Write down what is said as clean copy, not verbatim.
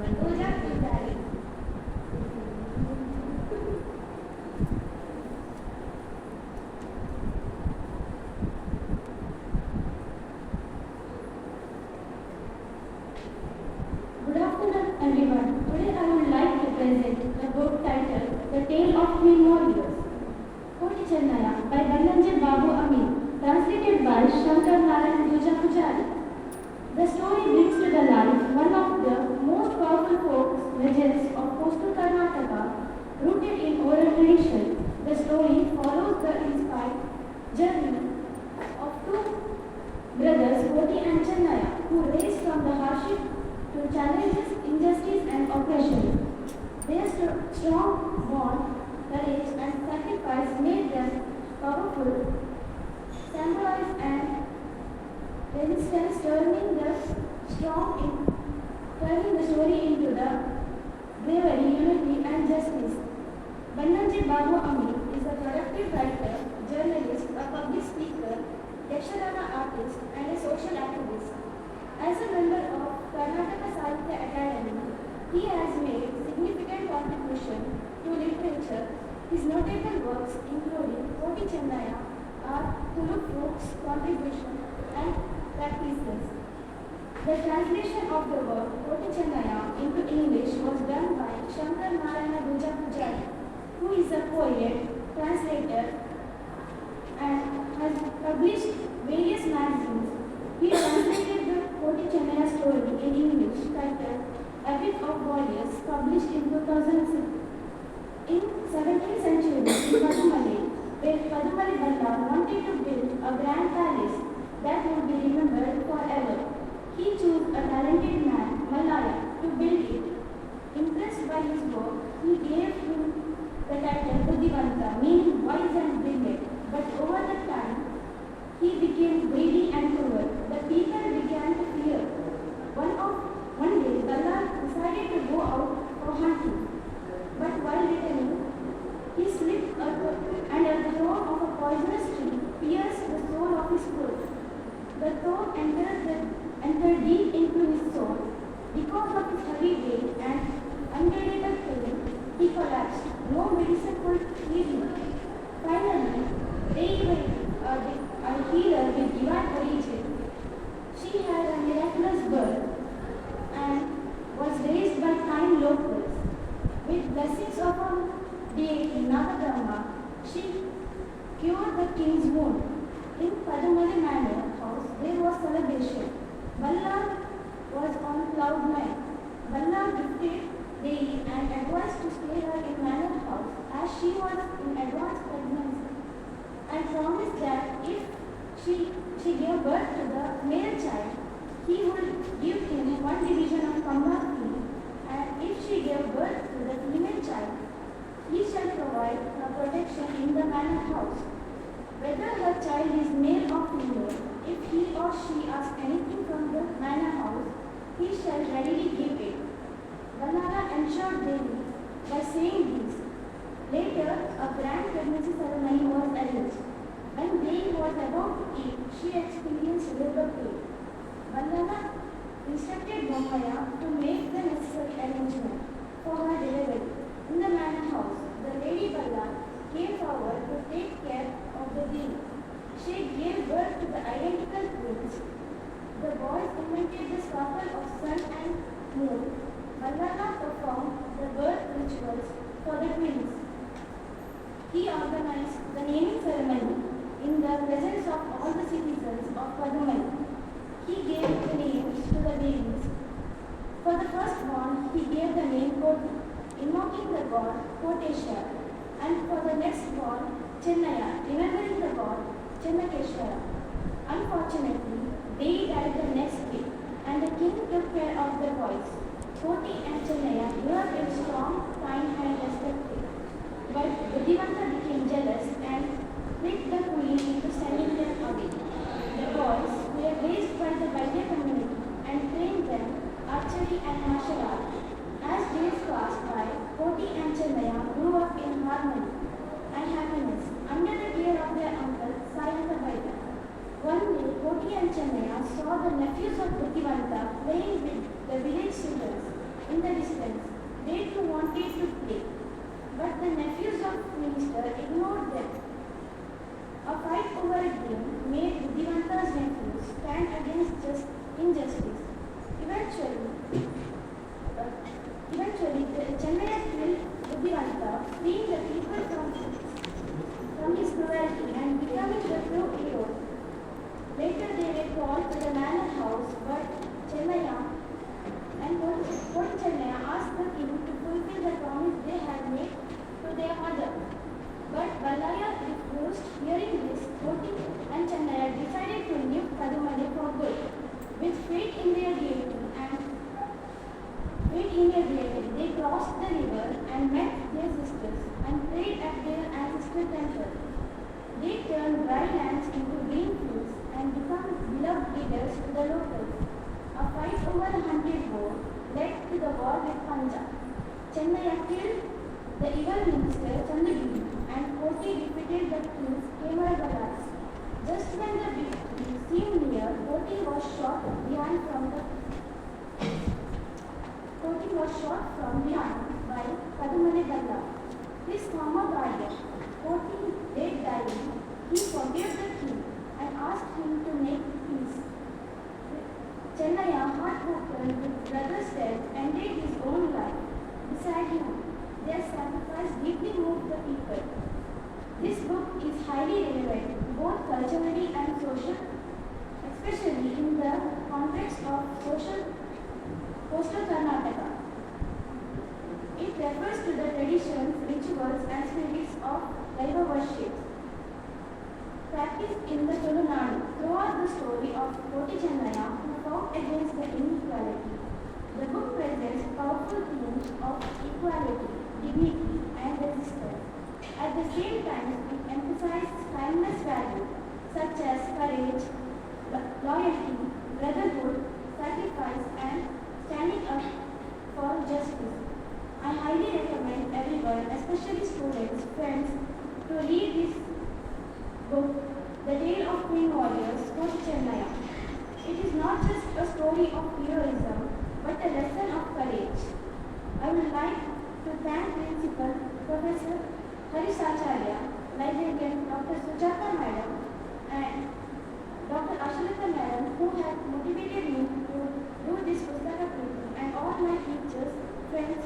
Roja Pujari. Good afternoon, everyone. Today I would like to present the book titled The Tale of Three Warriors. Koti Chennaya by Bannanje Babu Amin, translated by Shankar Narayan Roja Pujari. The story brings to the life one of the most powerful folk legends of coastal Karnataka, rooted in oral tradition. The story follows the inspired journey of two brothers, Koti and Chennaya, who raised from the hardship to challenges, injustice, and oppression. Their strong bond, courage, and sacrifice made them powerful, symbolize and resistance, turning the story into the bravery, unity, and justice. Bannanje Babu Amin is a productive writer, journalist, a public speaker, Yakshagana artist, and a social activist. As a member of Karnataka Sahitya Academy, he has made significant contribution to literature. His notable works including Koti Chennaya are Tulu folks contribution and practices. The translation of the work Koti Chennaya into English was done by Shankar Narayana Roja Pujari, who is a poet, translator, and has published various magazines. He translated the Koti Chennaya story in English titled Epic of Warriors, published in 2006. In 17th century, in Padumale, where Padumale Balla wanted to build a grand palace that would be remembered forever, he chose a talented man, Malaya, to build it. Impressed by his work, he gave him the title Buddhivanta, meaning wise and brilliant. But over the time, he became greedy and cruel. The people began to fear. One day, Balla decided to go out for hunting. But while returning, he slipped and a thorn of a poisonous tree pierced the soul of his foot. The thorn entered deep into his soul. Because of his heavy weight and unbearable pain, he collapsed. No medicine could heal him. Finally, they were a healer with divine origin. She had a miraculous birth and was raised by kind locals. With blessings of a deity Nagabrahma, she cured the king's wound. In Padumali Manor house, there was celebration. Balla was on cloud nine. Balla gifted Devi and advised to stay her in Manor house as she was in advanced pregnancy, and promised that if she gave birth to the male child, he would give him one division of Kamba field, and if she gave birth to the female child, he shall provide her protection in the manor house. Whether her child is male or female, if he or she asks anything from the manor house, he shall readily give it. Banara ensured Devi by saying this. Later, a grand pregnancy ceremony was arranged. When Devi was about to eat, she experienced labor pain. Bandana instructed Bombaya to make the necessary arrangement for her delivery. In the manor house, the Lady Balla came forward to take care of the baby. She gave birth to the identical twins. The boys invented the sparkle of sun and moon. Bandana performed the birth rituals for the twins. He organized the naming ceremony in the presence of all the citizens of Padumali. He gave the names to the babies. For the firstborn, he gave the name Koti, invoking the god Koteshwara, and for the nextborn, Chennaya, remembering the god Chennakeshwara. Unfortunately, they died the next day, and the king took care of the boys. Koti and Chennaya grew up in strong, kind, and respected. But Buddhivanta became jealous and tricked the queen into sending them away. The boys were raised by the Vaidya community and trained them archery and martial arts. As days passed by, Koti and Chennaya grew up in harmony and happiness under the care of their uncle Sayanta Vaidya. One day, Koti and Chennaya saw the nephews of Buddhivanta playing with the village children. in the distance. They too wanted to play, but the nephews of minister ignored them. A fight over a game made Buddhivanta's nephews stand against injustice. Eventually, Chennaya killed Buddhivanta, freeing the people from his cruelty and becoming the true hero. Later they were called to the manor house, but Chennaya Chennaya asked the king to fulfill the promise they had made to their mother. But Ballaya refused. Hearing this, Koti and Chennaya decided to leave Kadumane for good. With faith in their deity, they crossed the river and met their sisters and prayed at their ancestral temple. They turned dry lands into green fields and become beloved leaders to the locals. A fight over a hunted boar led to the war with Punjab. Chennaya killed the evil minister Chandagiri and Koti defeated the kings Kemaragalas. Just when the victory seemed near, Koti was shot from behind by Kadumane Balla. His former guardian, Koti lay dying. He forgave the king and asked him to make peace. Chennaya, heartbroken with brother's death, ended his own life beside him. Their sacrifice deeply moved the people. This book is highly relevant, both culturally and social, especially in the context of coastal Karnataka. It refers to the traditions, rituals, and spirits of Daiva worship practiced in the Tulu Nadu. Throughout the story of Koti Chennaya, who fought against the inequality, the book presents powerful themes of equality, dignity, and resistance. At the same time, it emphasizes timeless values such as courage, loyalty, brotherhood, sacrifice, and standing up for justice. I highly recommend everyone, especially students, friends, to read this book, The Tale of Twin Warriors, Koti Chennaya. It is not just a story of heroism, but a lesson of courage. I would like to thank Principal Professor Harish Acharya, Librarian Dr. Sujata Madam, and Dr. Ashalita Madam, who have motivated me to do this Pustaka painting, and all my teachers, friends,